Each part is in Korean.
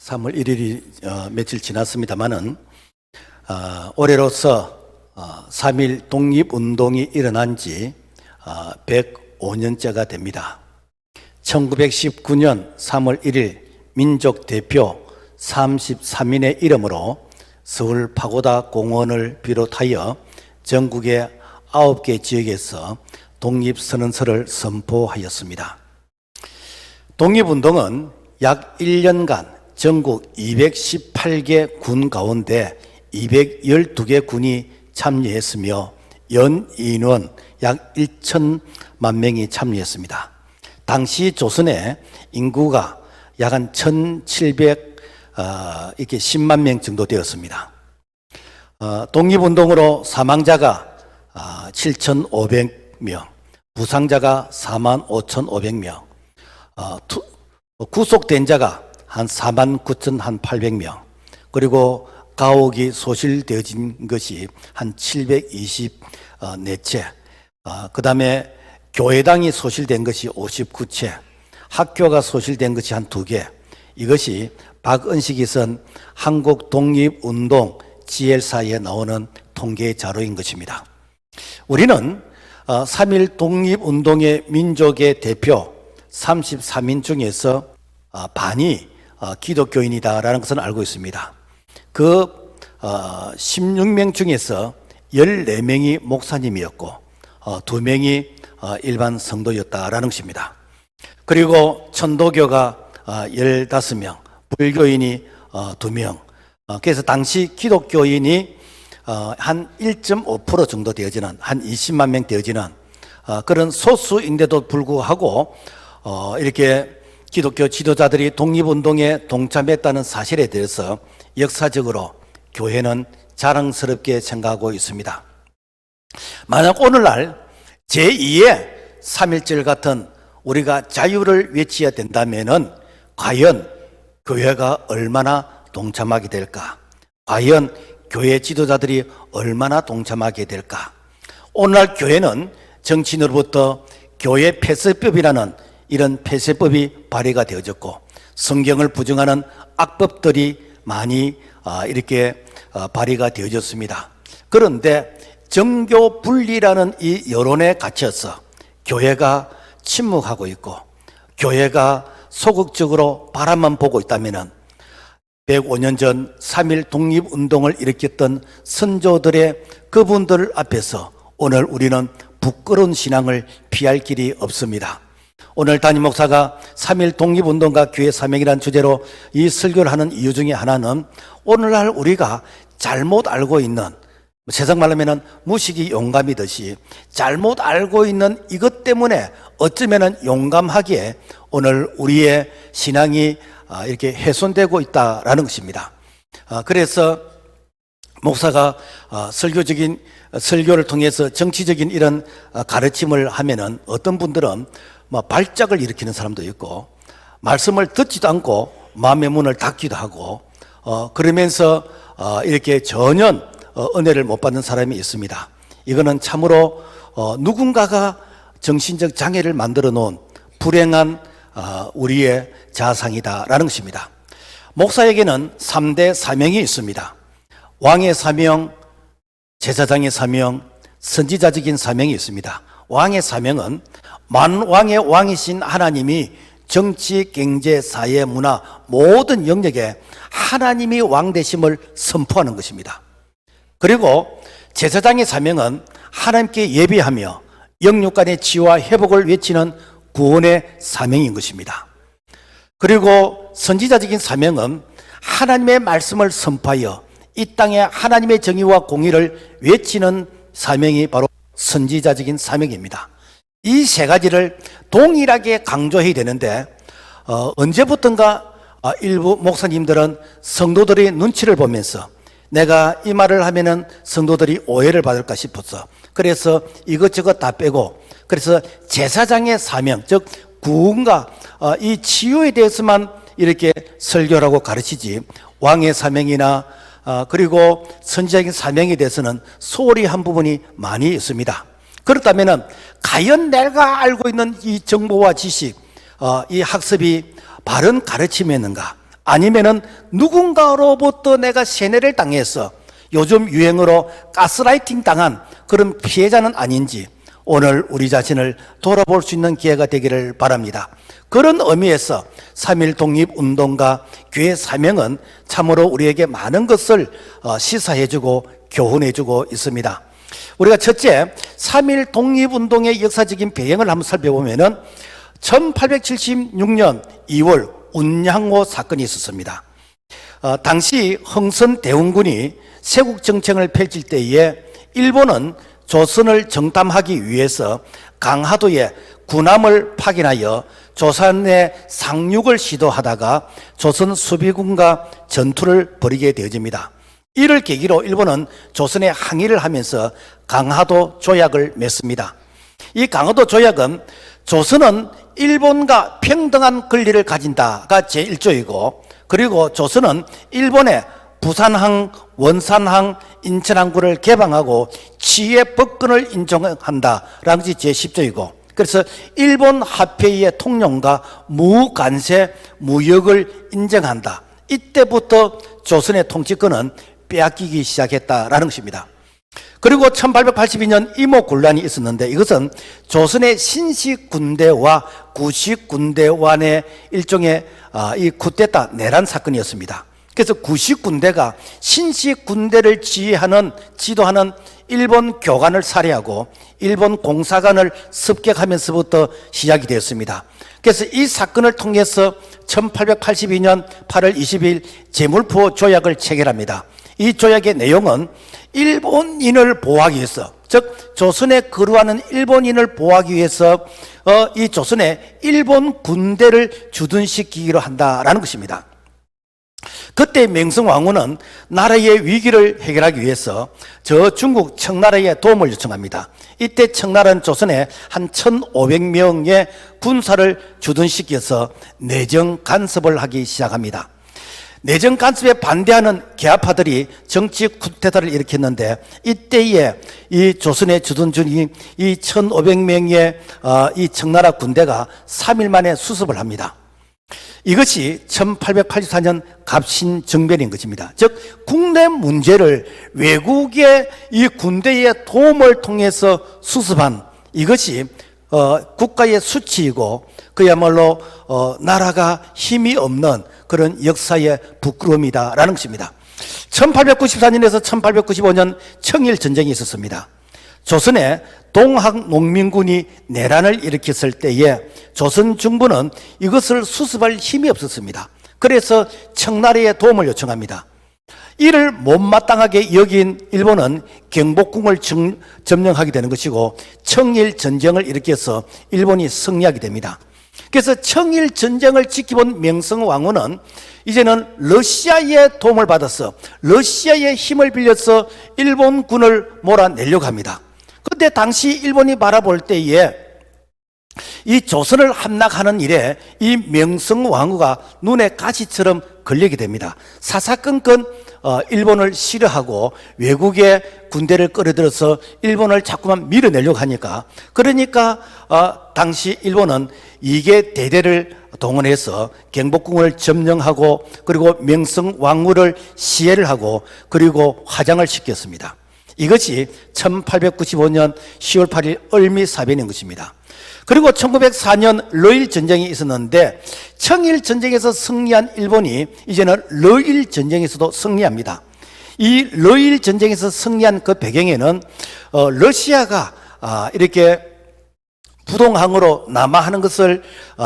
3월 1일이 며칠 지났습니다마는 올해로서 3.1 독립운동이 일어난 지 105년째가 됩니다. 1919년 3월 1일 민족대표 33인의 이름으로 서울 파고다 공원을 비롯하여 전국의 9개 지역에서 독립선언서를 선포하였습니다. 독립운동은 약 1년간 전국 218개 군 가운데 212개 군이 참여했으며 연인원 약 1천만 명이 참여했습니다. 당시 조선의 인구가 약 한 1,710만 명 정도 되었습니다. 독립운동으로 사망자가 7,500명, 부상자가 45,500명, 구속된 자가 한 49,800명, 그리고 가옥이 소실되어진 것이 한 724채, 그 다음에 교회당이 소실된 것이 59채, 학교가 소실된 것이 한 2개, 이것이 박은식이 쓴 한국독립운동 지엘사에 나오는 통계 자료인 것입니다. 우리는 3.1 독립운동의 민족의 대표 33인 중에서 반이 기독교인이다라는 것은 알고 있습니다. 그 16명 중에서 14명이 목사님이었고 2명이 일반 성도였다라는 것입니다. 그리고 천도교가 15명, 불교인이 2명, 그래서 당시 기독교인이 한 1.5% 정도 되어지는, 한 20만 명 되어지는 그런 소수인데도 불구하고 이렇게 기독교 지도자들이 독립운동에 동참했다는 사실에 대해서 역사적으로 교회는 자랑스럽게 생각하고 있습니다. 만약 오늘날 제2의 3.1절 같은 우리가 자유를 외쳐야 된다면은 과연 교회가 얼마나 동참하게 될까? 과연 교회 지도자들이 얼마나 동참하게 될까? 오늘날 교회는 정치인으로부터 교회 폐쇄법이라는 이런 폐쇄법이 발의가 되어졌고 성경을 부정하는 악법들이 많이 이렇게 발의가 되어졌습니다. 그런데 정교 분리라는 이 여론에 갇혀서 교회가 침묵하고 있고 교회가 소극적으로 바라만 보고 있다면 105년 전 3.1 독립운동을 일으켰던 선조들의 그분들 앞에서 오늘 우리는 부끄러운 신앙을 피할 길이 없습니다. 오늘 담임 목사가 3.1 독립운동과 교회 사명이라는 주제로 이 설교를 하는 이유 중에 하나는 오늘날 우리가 잘못 알고 있는, 세상 말로 하면 무식이 용감이듯이 잘못 알고 있는 이것 때문에 어쩌면 용감하게 오늘 우리의 신앙이 이렇게 훼손되고 있다라는 것입니다. 그래서 목사가 설교적인 설교를 통해서 정치적인 이런 가르침을 하면은 어떤 분들은 발작을 일으키는 사람도 있고 말씀을 듣지도 않고 마음의 문을 닫기도 하고 그러면서 이렇게 전혀 은혜를 못 받는 사람이 있습니다. 이거는 참으로 누군가가 정신적 장애를 만들어 놓은 불행한 우리의 자상이다라는 것입니다. 목사에게는 3대 사명이 있습니다. 왕의 사명, 제사장의 사명, 선지자적인 사명이 있습니다. 왕의 사명은 만왕의 왕이신 하나님이 정치, 경제, 사회, 문화 모든 영역에 하나님이 왕 되심을 선포하는 것입니다. 그리고 제사장의 사명은 하나님께 예배하며 영육간의 치유와 회복을 외치는 구원의 사명인 것입니다. 그리고 선지자적인 사명은 하나님의 말씀을 선포하여 이 땅에 하나님의 정의와 공의를 외치는 사명이 바로 선지자적인 사명입니다. 이 세 가지를 동일하게 강조해야 되는데 언제부턴가 일부 목사님들은 성도들의 눈치를 보면서 내가 이 말을 하면은 성도들이 오해를 받을까 싶어서 그래서 이것저것 다 빼고 그래서 제사장의 사명, 즉 구원과 이 치유에 대해서만 이렇게 설교를 하고 가르치지 왕의 사명이나 그리고 선지자적인 사명에 대해서는 소홀히 한 부분이 많이 있습니다. 그렇다면 과연 내가 알고 있는 이 정보와 지식, 이 학습이 바른 가르침이었는가? 아니면은 누군가로부터 내가 세뇌를 당해서 요즘 유행어로 가스라이팅 당한 그런 피해자는 아닌지 오늘 우리 자신을 돌아볼 수 있는 기회가 되기를 바랍니다. 그런 의미에서 3.1 독립운동가 교회 사명은 참으로 우리에게 많은 것을 시사해주고 교훈해주고 있습니다. 우리가 첫째 3.1 독립운동의 역사적인 배경을 한번 살펴보면은 1876년 2월 운양호 사건이 있었습니다. 당시 흥선 대원군이 세국 정책을 펼칠 때에 일본은 조선을 정탐하기 위해서 강화도에 군함을 파견하여 조선의 상륙을 시도하다가 조선 수비군과 전투를 벌이게 되어집니다. 이를 계기로 일본은 조선에 항의를 하면서 강화도 조약을 맺습니다. 이 강화도 조약은 조선은 일본과 평등한 권리를 가진다가 제1조이고, 그리고 조선은 일본의 부산항, 원산항, 인천항구를 개방하고 치해 법권을 인정한다라는 것이 제10조이고, 그래서 일본 화폐의 통용과 무관세 무역을 인정한다. 이때부터 조선의 통치권은 빼앗기기 시작했다라는 것입니다. 그리고 1882년 이모군란이 있었는데 이것은 조선의 신식군대와 구식군대 간의 일종의 이 쿠데타 내란 사건이었습니다. 그래서 구식군대가 신식군대를 지도하는 일본 교관을 살해하고 일본 공사관을 습격하면서부터 시작이 되었습니다. 그래서 이 사건을 통해서 1882년 8월 20일 제물포 조약을 체결합니다. 이 조약의 내용은 일본인을 보호하기 위해서, 즉 조선에 거류하는 일본인을 보호하기 위해서 이 조선에 일본 군대를 주둔시키기로 한다라는 것입니다. 그때 명성황후는 나라의 위기를 해결하기 위해서 저 중국 청나라의 도움을 요청합니다. 이때 청나라는 조선에 한 1,500명의 군사를 주둔시켜서 내정 간섭을 하기 시작합니다. 내정 간섭에 반대하는 계파들이 정치 쿠데타를 일으켰는데 이때에 이 조선에 주둔 중인 이 1,500명의 이 청나라 군대가 3일 만에 수습을 합니다. 이것이 1884년 갑신정변인 것입니다. 즉 국내 문제를 외국의 이 군대의 도움을 통해서 수습한 이것이 국가의 수치이고 그야말로 나라가 힘이 없는 그런 역사의 부끄러움이다라는 것입니다. 1894년에서 1895년 청일전쟁이 있었습니다. 조선에 동학농민군이 내란을 일으켰을 때에 조선 정부는 이것을 수습할 힘이 없었습니다. 그래서 청나라의 도움을 요청합니다. 이를 못마땅하게 여긴 일본은 경복궁을 점령하게 되는 것이고 청일전쟁을 일으켜서 일본이 승리하게 됩니다. 그래서 청일전쟁을 지켜본 명성황후는 이제는 러시아의 도움을 받아서 러시아의 힘을 빌려서 일본군을 몰아내려고 합니다. 그런데 당시 일본이 바라볼 때에 이 조선을 함락하는 일에 이 명성황후가 눈에 가시처럼 걸리게 됩니다. 사사건건 일본을 싫어하고 외국의 군대를 끌어들여서 일본을 자꾸만 밀어내려고 하니까 그러니까 당시 일본은 이계 대대를 동원해서 경복궁을 점령하고 그리고 명성황후를 시해를 하고 그리고 화장을 시켰습니다. 이것이 1895년 10월 8일 을미사변인 것입니다. 그리고 1904년 러일전쟁이 있었는데 청일전쟁에서 승리한 일본이 이제는 러일전쟁에서도 승리합니다. 이 러일전쟁에서 승리한 그 배경에는 러시아가 이렇게 부동항으로 남하하는 것을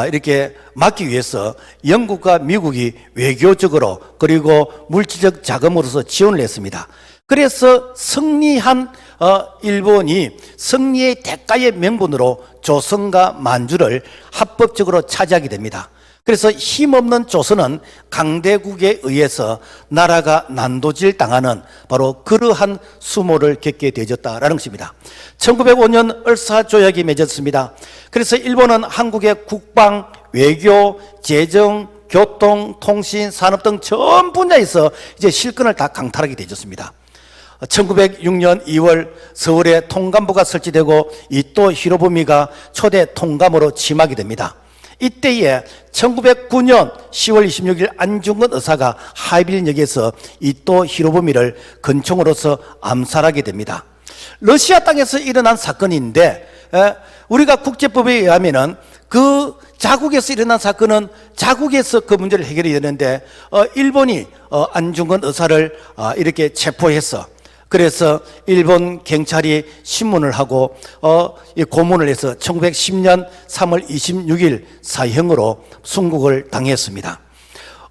이렇게 막기 위해서 영국과 미국이 외교적으로 그리고 물질적 자금으로서 지원을 했습니다. 그래서 승리한 일본이 승리의 대가의 명분으로 조선과 만주를 합법적으로 차지하게 됩니다. 그래서 힘없는 조선은 강대국에 의해서 나라가 난도질 당하는 바로 그러한 수모를 겪게 되어졌다라는 것입니다. 1905년 을사조약이 맺었습니다. 그래서 일본은 한국의 국방, 외교, 재정, 교통, 통신, 산업 등 전 분야에서 이제 실권을 다 강탈하게 되어졌습니다. 1906년 2월 서울에 통감부가 설치되고 이토 히로부미가 초대 통감으로 취임하게 됩니다. 이때에 1909년 10월 26일 안중근 의사가 하이빌역에서 이토 히로부미를 권총으로서 암살하게 됩니다. 러시아 땅에서 일어난 사건인데 우리가 국제법에 의하면은 그 자국에서 일어난 사건은 자국에서 그 문제를 해결이 되는데 일본이 안중근 의사를 이렇게 체포해서 그래서 일본 경찰이 신문을 하고 고문을 해서 1910년 3월 26일 사형으로 순국을 당했습니다.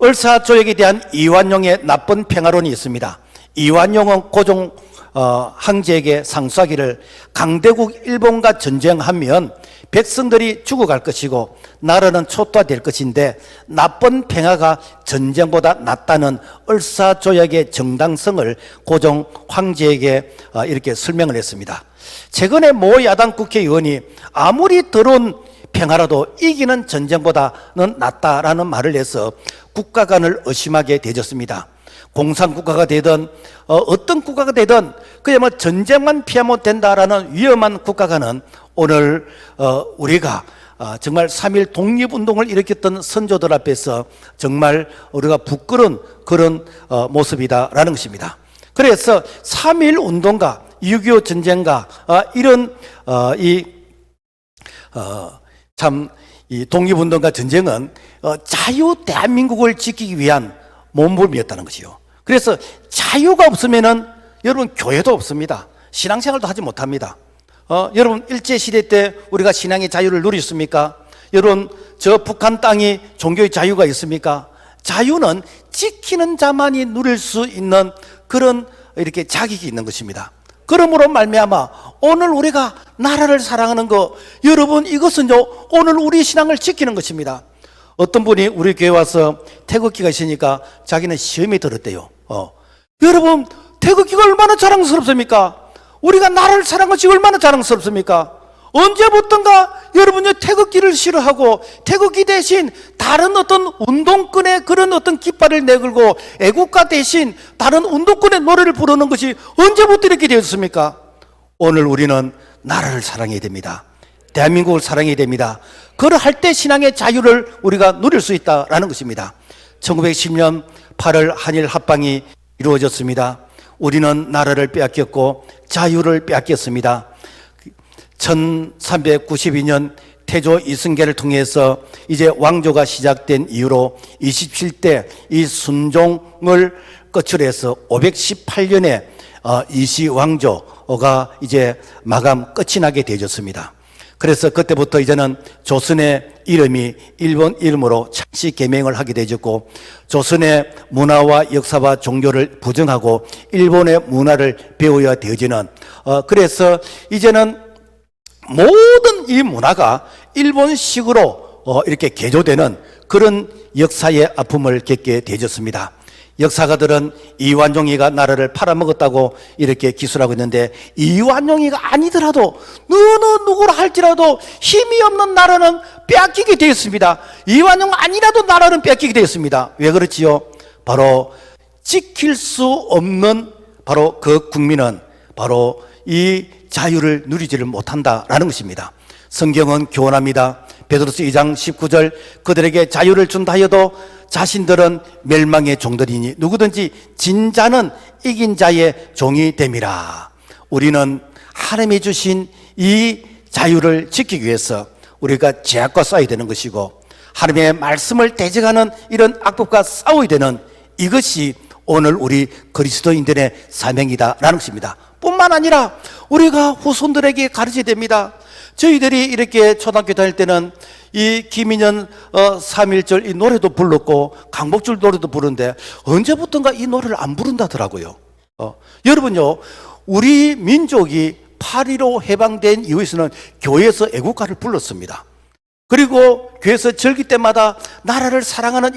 을사조약에 대한 이완용의 나쁜 평화론이 있습니다. 이완용은 고종 황제에게 상수하기를 강대국 일본과 전쟁하면 백성들이 죽어갈 것이고 나라는 초토화될 것인데 나쁜 평화가 전쟁보다 낫다는 을사조약의 정당성을 고종 황제에게 이렇게 설명을 했습니다. 최근에 모 야당 국회의원이 아무리 더러운 평화라도 이기는 전쟁보다는 낫다라는 말을 해서 국가 간을 의심하게 되졌습니다. 공산국가가 되든 어떤 국가가 되든 그냥 뭐 전쟁만 피하면 된다라는 위험한 국가가는 오늘 우리가 정말 3.1 독립운동을 일으켰던 선조들 앞에서 정말 우리가 부끄러운 그런 모습이다라는 것입니다. 그래서 3.1 운동과 6.25 전쟁과 이런 이 독립운동과 전쟁은 자유 대한민국을 지키기 위한 몸부림이었다는 것이요. 그래서 자유가 없으면은 여러분 교회도 없습니다. 신앙생활도 하지 못합니다. 여러분 일제시대 때 우리가 신앙의 자유를 누렸습니까? 여러분 저 북한 땅이 종교의 자유가 있습니까? 자유는 지키는 자만이 누릴 수 있는 그런 이렇게 자격이 있는 것입니다. 그러므로 말미암아 오늘 우리가 나라를 사랑하는 거 여러분 이것은요 오늘 우리 신앙을 지키는 것입니다. 어떤 분이 우리 교회 와서 태극기가 있으니까 자기는 시험이 들었대요. 여러분 태극기가 얼마나 자랑스럽습니까? 우리가 나라를 사랑하는 것이 얼마나 자랑스럽습니까? 언제부턴가 여러분이 태극기를 싫어하고 태극기 대신 다른 어떤 운동권의 그런 어떤 깃발을 내걸고 애국가 대신 다른 운동권의 노래를 부르는 것이 언제부터 이렇게 되었습니까? 오늘 우리는 나라를 사랑해야 됩니다. 대한민국을 사랑해야 됩니다. 그럴 때 신앙의 자유를 우리가 누릴 수 있다라는 것입니다. 1910년 8월 한일 합방이 이루어졌습니다. 우리는 나라를 빼앗겼고 자유를 빼앗겼습니다. 1392년 태조 이승계를 통해서 이제 왕조가 시작된 이후로 27대 이 순종을 끝으로 해서 518년에 이시왕조가 이제 마감 끝이 나게 되어졌습니다. 그래서 그때부터 이제는 조선의 이름이 일본 이름으로 창씨 개명을 하게 되었고 조선의 문화와 역사와 종교를 부정하고 일본의 문화를 배워야 되어지는 그래서 이제는 모든 이 문화가 일본식으로 이렇게 개조되는 그런 역사의 아픔을 겪게 되어졌습니다. 역사가들은 이완용이가 나라를 팔아먹었다고 이렇게 기술하고 있는데 이완용이가 아니더라도 누구라 할지라도 힘이 없는 나라는 빼앗기게 되었습니다. 이완용 아니라도 나라는 빼앗기게 되었습니다. 왜 그렇지요? 바로 지킬 수 없는 바로 그 국민은 바로 이 자유를 누리지를 못한다라는 것입니다. 성경은 교훈합니다. 베드로서 2장 19절 그들에게 자유를 준다 하여도 자신들은 멸망의 종들이니 누구든지 진 자는 이긴 자의 종이 됨이라. 우리는 하나님이 주신 이 자유를 지키기 위해서 우리가 죄악과 싸워야 되는 것이고 하나님의 말씀을 대적하는 이런 악법과 싸워야 되는 이것이 오늘 우리 그리스도인들의 사명이다라는 것입니다. 뿐만 아니라 우리가 후손들에게 가르쳐야 됩니다. 저희들이 이렇게 초등학교 다닐 때는 이 김인현 3.1절 이 노래도 불렀고 강복줄 노래도 부르는데 언제부턴가 이 노래를 안 부른다더라고요. 여러분요, 우리 민족이 8.15 해방된 이후에서는 교회에서 애국가를 불렀습니다. 그리고 교회에서 절기 때마다 나라를 사랑하는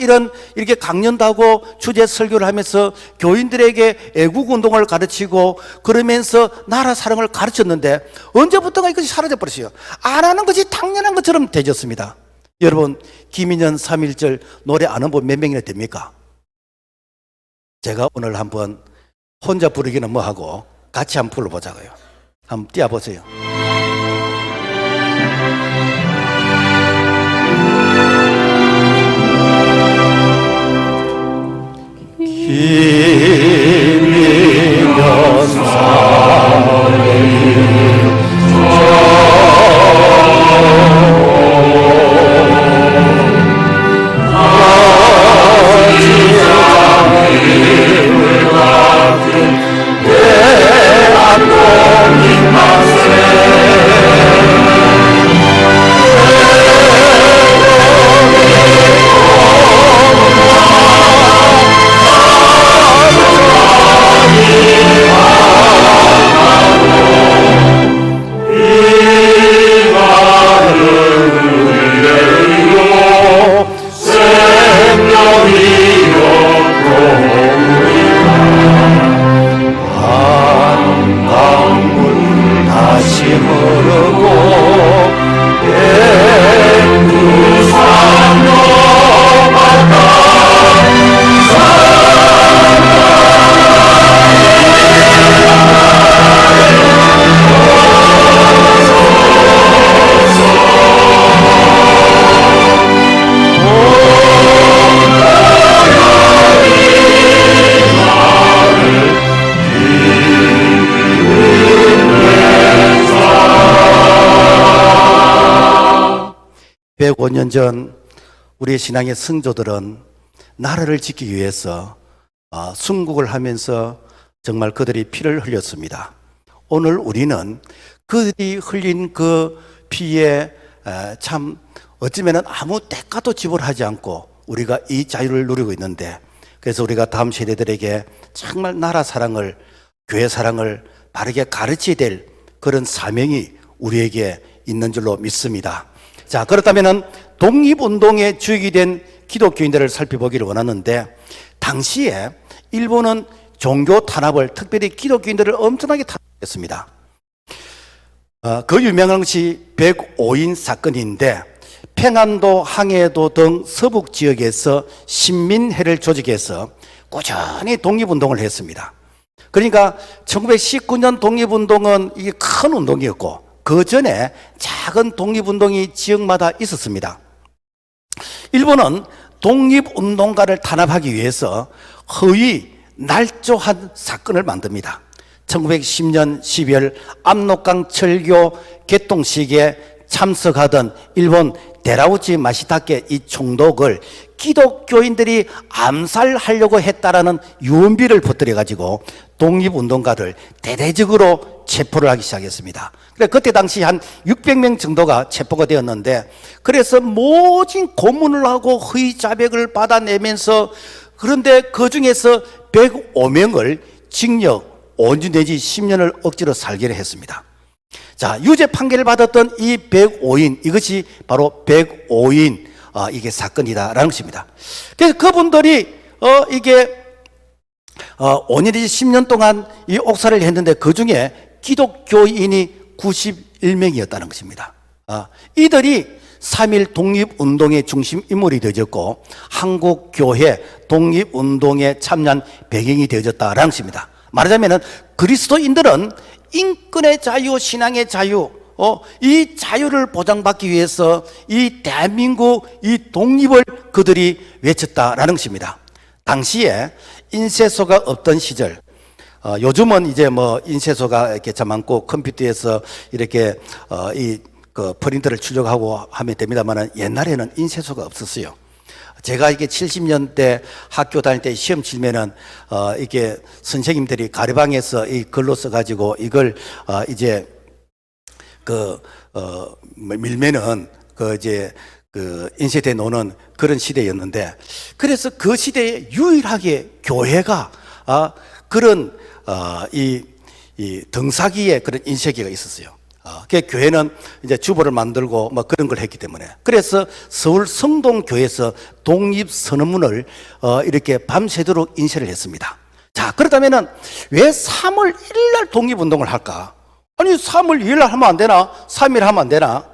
이렇게 강연도 하고 주제 설교를 하면서 교인들에게 애국운동을 가르치고 그러면서 나라 사랑을 가르쳤는데 언제부턴가 이것이 사라져 버렸어요. 안 하는 것이 당연한 것처럼 되졌습니다. 여러분 김인현 3.1절 노래 아는 분 몇 명이나 됩니까? 제가 오늘 한번 혼자 부르기는 뭐하고 같이 한번 불러보자고요. 한번 띄워보세요. 105년 전 우리의 신앙의 성조들은 나라를 지키기 위해서 순국을 하면서 정말 그들이 피를 흘렸습니다. 오늘 우리는 그들이 흘린 그 피에 참 어쩌면 아무 대가도 지불하지 않고 우리가 이 자유를 누리고 있는데, 그래서 우리가 다음 세대들에게 정말 나라 사랑을, 교회 사랑을 바르게 가르쳐야 될 그런 사명이 우리에게 있는 줄로 믿습니다. 자, 그렇다면 독립운동의 주역이 된 기독교인들을 살펴보기를 원하는데, 당시에 일본은 종교 탄압을, 특별히 기독교인들을 엄청나게 탄압했습니다. 그 유명한 것이 105인 사건인데, 평안도, 항해도 등 서북 지역에서 신민회를 조직해서 꾸준히 독립운동을 했습니다. 그러니까 1919년 독립운동은 이게 큰 운동이었고, 그 전에 작은 독립운동이 지역마다 있었습니다. 일본은 독립운동가를 탄압하기 위해서 허위 날조한 사건을 만듭니다. 1910년 12월 압록강 철교 개통식에 참석하던 일본 데라우치 마시타케 이 총독을 기독교인들이 암살하려고 했다라는 유언비를 퍼뜨려 가지고 독립운동가들 대대적으로 체포를 하기 시작했습니다. 그때 당시 한 600명 정도가 체포가 되었는데, 그래서 모진 고문을 하고 허위 자백을 받아내면서, 그런데 그 중에서 105명을 징역 5년 내지 10년을 억지로 살게 했습니다. 자, 유죄 판결을 받았던 이 105인, 이것이 바로 105인 이게 사건이다라는 것입니다. 그래서 그분들이 이게 5년 내지 10년 동안 이 옥살이를 했는데, 그 중에 기독교인이 91명이었다는 것입니다. 이들이 3.1 독립운동의 중심 인물이 되어졌고, 한국교회 독립운동에 참여한 배경이 되어졌다는 것입니다. 말하자면 그리스도인들은 인권의 자유, 신앙의 자유, 이 자유를 보장받기 위해서 이 대한민국 이 독립을 그들이 외쳤다라는 것입니다. 당시에 인쇄소가 없던 시절, 요즘은 이제 뭐 인쇄소가 이렇게 참 많고 컴퓨터에서 이렇게 그 프린터를 출력하고 하면 됩니다만, 옛날에는 인쇄소가 없었어요. 제가 이게 70년대 학교 다닐 때 시험 치면은 이게 선생님들이 가래방에서 이 글로 써가지고 이걸 이제 밀면은 이제 인쇄돼 놓는 그런 시대였는데, 그래서 그 시대에 유일하게 교회가 그런 이 등사기에 그런 인쇄기가 있었어요. 그 교회는 이제 주보를 만들고 뭐 그런 걸 했기 때문에, 그래서 서울 성동교회에서 독립선언문을 이렇게 밤새도록 인쇄를 했습니다. 자, 그렇다면은 왜 3월 1일 날 독립운동을 할까? 아니 3월 2일 날 하면 안 되나? 3일 하면 안 되나?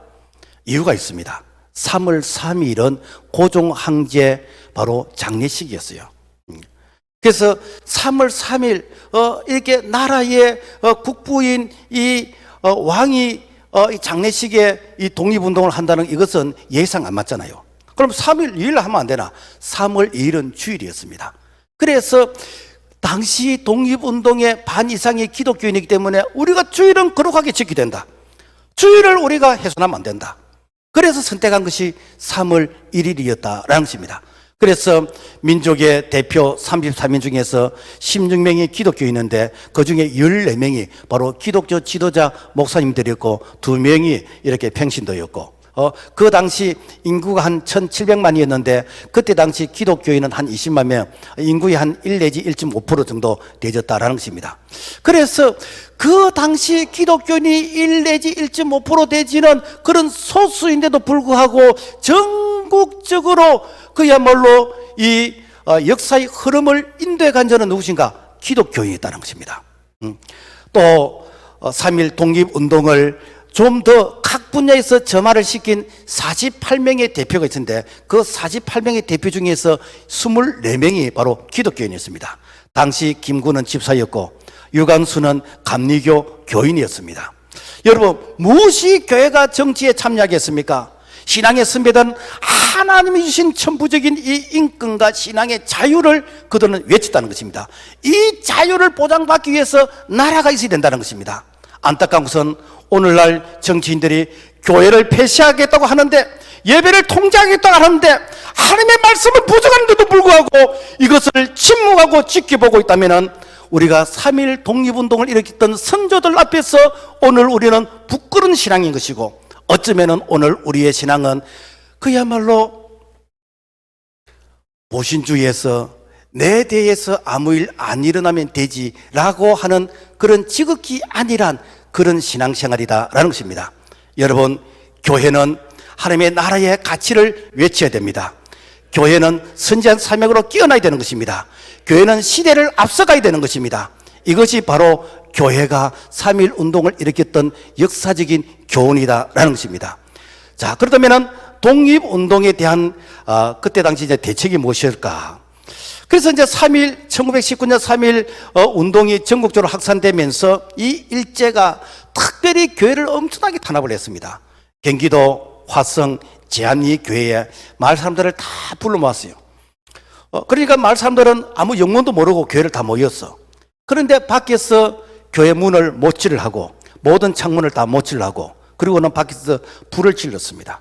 이유가 있습니다. 3월 3일은 고종항제 바로 장례식이었어요. 그래서 3월 3일 이렇게 나라의 국부인 이 왕이 이 장례식에 이 독립운동을 한다는 이것은 예상 안 맞잖아요. 그럼 3일 2일 하면 안 되나? 3월 2일은 주일이었습니다. 그래서 당시 독립운동의 반 이상이 기독교인이기 때문에 우리가 주일은 거룩하게 지켜야 된다. 주일을 우리가 훼손하면 안 된다. 그래서 선택한 것이 3월 1일이었다라는 것입니다. 그래서 민족의 대표 33인 중에서 16명이 기독교인인데, 그 중에 14명이 바로 기독교 지도자 목사님들이었고, 2명이 이렇게 평신도였고, 그 당시 인구가 한 1700만이었는데, 그때 당시 기독교인은 한 20만 명, 인구의 한 1 내지 1.5% 정도 되졌다라는 것입니다. 그래서 그 당시 기독교인이 1 내지 1.5% 되지는 그런 소수인데도 불구하고 전국적으로 그야말로 이 역사의 흐름을 인도해 간 자는 누구신가? 기독교인이었다는 것입니다. 또 3.1 독립운동을 좀 더 각 분야에서 점화를 시킨 48명의 대표가 있는데, 그 48명의 대표 중에서 24명이 바로 기독교인이었습니다. 당시 김구는 집사였고 유광수는 감리교 교인이었습니다. 여러분, 무엇이 교회가 정치에 참여하겠습니까? 신앙의 선배들은 하나님이 주신 천부적인 이 인권과 신앙의 자유를 그들은 외쳤다는 것입니다. 이 자유를 보장받기 위해서 나라가 있어야 된다는 것입니다. 안타까운 것은 오늘날 정치인들이 교회를 폐쇄하겠다고 하는데, 예배를 통제하겠다고 하는데 하나님의 말씀은 부족한데도 불구하고 이것을 침묵하고 지켜보고 있다면 우리가 3.1 독립운동을 일으켰던 선조들 앞에서 오늘 우리는 부끄러운 신앙인 것이고, 어쩌면 오늘 우리의 신앙은 그야말로 모신주의에서 내 대해서 아무 일 안 일어나면 되지라고 하는 그런 지극히 안일한 그런 신앙생활이다라는 것입니다. 여러분, 교회는 하나님의 나라의 가치를 외쳐야 됩니다. 교회는 선지한 사명으로 끼어나야 되는 것입니다. 교회는 시대를 앞서가야 되는 것입니다. 이것이 바로 교회가 3.1 운동을 일으켰던 역사적인 교훈이다라는 것입니다. 자, 그렇다면 독립운동에 대한 그때 당시 이제 대책이 무엇일까? 그래서 이제 1919년 3.1 운동이 전국적으로 확산되면서 이 일제가 특별히 교회를 엄청나게 탄압을 했습니다. 경기도 화성 제암리 교회에 마을 사람들을 다 불러 모았어요. 그러니까 마을 사람들은 아무 영문도 모르고 교회를 다 모였어. 그런데 밖에서 교회 문을 못질을 하고 모든 창문을 다 못질을 하고, 그리고는 밖에서 불을 질렀습니다.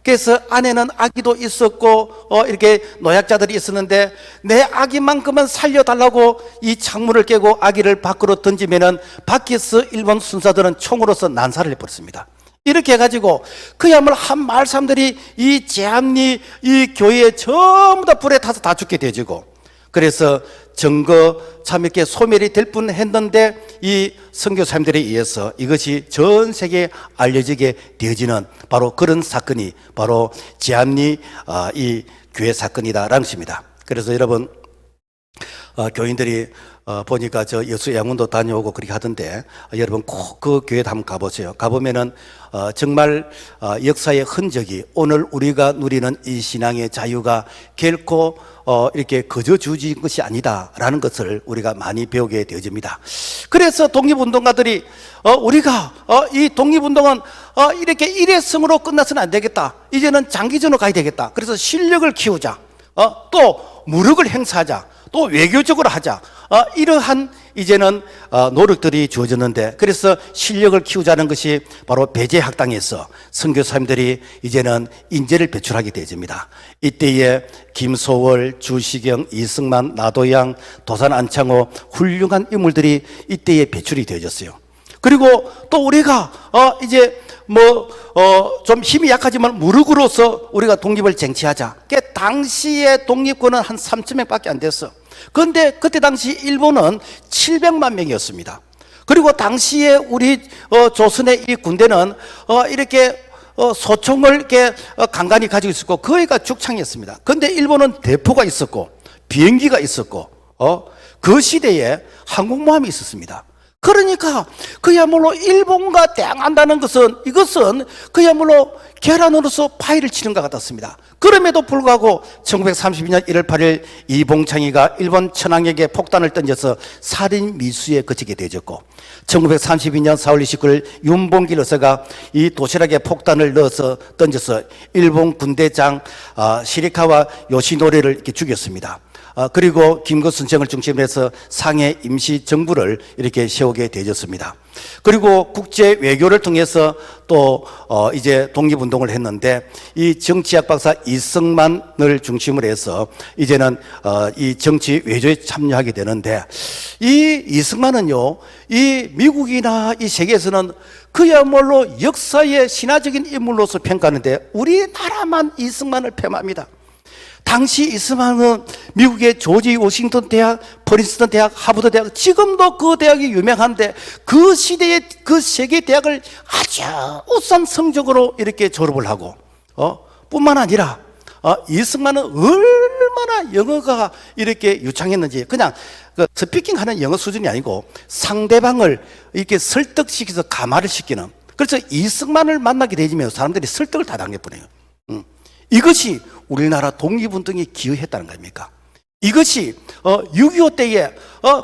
그래서 안에는 아기도 있었고 이렇게 노약자들이 있었는데 내 아기만큼은 살려달라고 이 창문을 깨고 아기를 밖으로 던지면은 밖에서 일본 순사들은 총으로서 난사를 해버렸습니다. 이렇게 해가지고 그야말로 한 마을 사람들이 이 제암리 이 교회에 전부 다 불에 타서 다 죽게 되어지고, 그래서 증거 참 이렇게 소멸이 될 뻔했는데 이 선교사님들에 의해서 이것이 전 세계에 알려지게 되어지는 바로 그런 사건이 바로 제암리 이 교회 사건이다라는 것입니다. 그래서 여러분, 교인들이 보니까 저 여수 양원도 다녀오고 그렇게 하던데, 여러분 꼭 그 교회 한번 가보세요. 가보면은 정말 역사의 흔적이, 오늘 우리가 누리는 이 신앙의 자유가 결코 이렇게 거저 주어진 것이 아니다라는 것을 우리가 많이 배우게 되어집니다. 그래서 독립운동가들이 우리가 이 독립운동은 이렇게 일회성으로 끝나서는 안 되겠다. 이제는 장기전으로 가야 되겠다. 그래서 실력을 키우자. 또 무력을 행사하자. 또 외교적으로 하자. 이러한 이제는 노력들이 주어졌는데, 그래서 실력을 키우자는 것이 바로 배제학당에서 선교사님들이 이제는 인재를 배출하게 되어집니다. 이때에 김소월, 주시경, 이승만, 나도양, 도산 안창호 훌륭한 인물들이 이때에 배출이 되어졌어요. 그리고 또 우리가 이제 좀 힘이 약하지만 무력으로서 우리가 독립을 쟁취하자. 그 당시의 독립군은 한 3,000명밖에 안 됐어. 그런데 그때 당시 일본은 700만 명이었습니다. 그리고 당시에 우리 조선의 이 군대는 이렇게 소총을 이렇게 간간히 가지고 있었고 거기가 죽창이었습니다. 그런데 일본은 대포가 있었고 비행기가 있었고 그 시대에 항공모함이 있었습니다. 그러니까 그야말로 일본과 대항한다는 것은, 이것은 그야말로 계란으로서 파이를 치는 것 같았습니다. 그럼에도 불구하고 1932년 1월 8일 이봉창이가 일본 천황에게 폭탄을 던져서 살인 미수에 그치게 되어졌고, 1932년 4월 29일 윤봉길 의사가 이 도시락에 폭탄을 넣어서 던져서 일본 군대장 시리카와 요시노리를 이렇게 죽였습니다. 그리고 김거순청을 중심으로 해서 상해 임시정부를 이렇게 세우게 되어졌습니다. 그리고 국제 외교를 통해서 또 이제 독립운동을 했는데, 이 정치학 박사 이승만을 중심으로 해서 이제는 이 정치 외교에 참여하게 되는데, 이 이승만은요, 이 미국이나 이 세계에서는 그야말로 역사의 신화적인 인물로서 평가하는데 우리나라만 이승만을 폄하합니다. 당시 이승만은 미국의 조지 워싱턴 대학, 프린스턴 대학, 하버드 대학, 지금도 그 대학이 유명한데 그 시대의 그 세계 대학을 아주 우수한 성적으로 이렇게 졸업을 하고 뿐만 아니라 이승만은 얼마나 영어가 이렇게 유창했는지, 그냥 그 스피킹하는 영어 수준이 아니고 상대방을 이렇게 설득시켜서 감화를 시키는, 그래서 이승만을 만나게 되면 사람들이 설득을 다 당해버려요. 이것이 우리나라 독립운동에 기여했다는 겁니까? 이것이 6.25 때에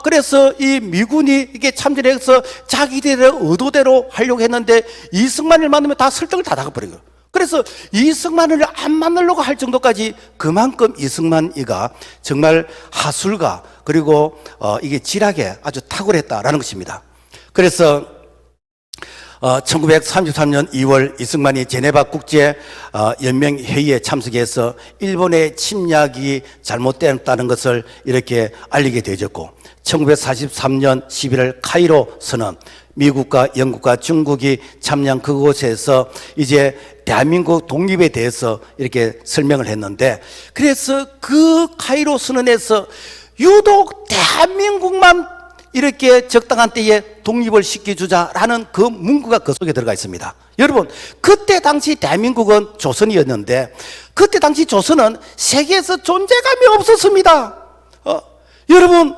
그래서 이 미군이 이게 참전해서 자기들의 의도대로 하려고 했는데 이승만을 만나면 다 설득을 다 당해버려요. 그래서 이승만을 안 만나려고 할 정도까지 그만큼 이승만이가 정말 하술가, 그리고 이게 지략에 아주 탁월했다라는 것입니다. 그래서 1933년 2월 이승만이 제네바 국제 연맹 회의에 참석해서 일본의 침략이 잘못됐다는 것을 이렇게 알리게 되어졌고, 1943년 11월 카이로 선언, 미국과 영국과 중국이 참여한 그곳에서 이제 대한민국 독립에 대해서 이렇게 설명을 했는데, 그래서 그 카이로 선언에서 유독 대한민국만 이렇게 적당한 때에 독립을 시켜주자라는 그 문구가 그 속에 들어가 있습니다. 여러분, 그때 당시 대한민국은 조선이었는데, 그때 당시 조선은 세계에서 존재감이 없었습니다. 여러분,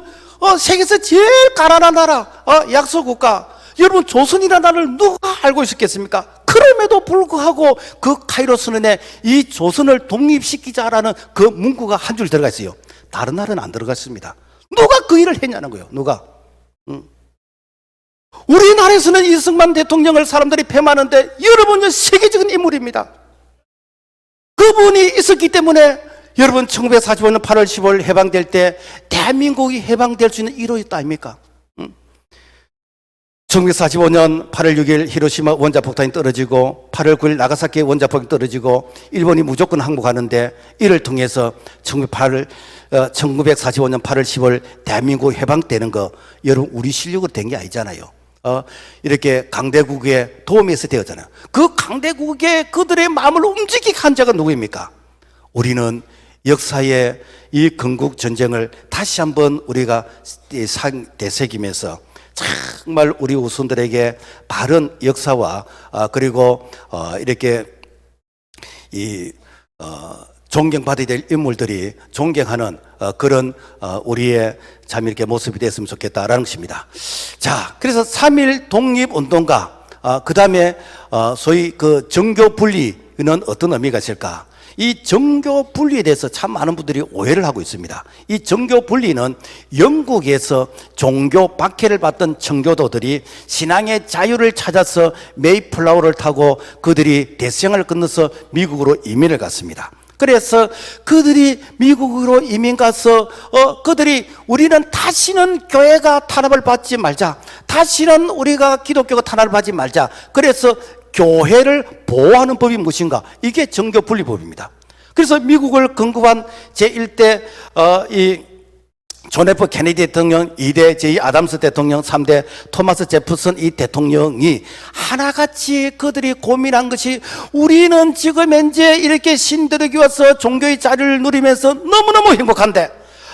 세계에서 제일 가난한 나라, 약소국가, 여러분, 조선이라는 나라를 누가 알고 있었겠습니까? 그럼에도 불구하고 그 카이로 선언에 이 조선을 독립시키자라는 그 문구가 한 줄 들어가 있어요. 다른 나라는 안 들어갔습니다. 누가 그 일을 했냐는 거예요. 누가? 우리나라에서는 이승만 대통령을 사람들이 폐하는데, 여러분은 세계적인 인물입니다. 그분이 있었기 때문에 여러분 1945년 8월 15일 해방될 때 대한민국이 해방될 수 있는 일호였다 아닙니까? 1945년 8월 6일 히로시마 원자폭탄이 떨어지고 8월 9일 나가사키 원자폭탄이 떨어지고 일본이 무조건 항복하는데, 이를 통해서 1945년 8월 10월 대한민국 해방되는 거, 여러분 우리 실력으로 된 게 아니잖아요. 이렇게 강대국의 도움에서 되었잖아요. 그 강대국의 그들의 마음을 움직이게 한 자가 누구입니까? 우리는 역사의 이 건국 전쟁을 다시 한번 우리가 되새기면서 정말 우리 후손들에게 바른 역사와 그리고 이렇게 존경받아야 될 인물들이 존경하는 그런 우리의 참 이렇게 모습이 됐으면 좋겠다라는 것입니다. 자, 그래서 3.1 독립운동가, 그 다음에 소위 그 정교 분리는 어떤 의미가 있을까? 이 정교 분리에 대해서 참 많은 분들이 오해를 하고 있습니다. 이 정교 분리는 영국에서 종교 박해를 받던 청교도들이 신앙의 자유를 찾아서 메이플라워를 타고 그들이 대서양을 건너서 미국으로 이민을 갔습니다. 그래서 그들이 미국으로 이민 가서 그들이 우리는 다시는 교회가 탄압을 받지 말자, 다시는 우리가 기독교가 탄압을 받지 말자, 그래서 교회를 보호하는 법이 무엇인가? 이게 정교 분리법입니다. 그래서 미국을 건국한 제1대 이 존 F 케네디 대통령, 2대 제2 아담스 대통령, 3대 토마스 제퍼슨 이 대통령이 하나같이 그들이 고민한 것이, 우리는 지금 현재 이렇게 신들에게 와서 종교의 자유를 누리면서 너무너무 행복한데,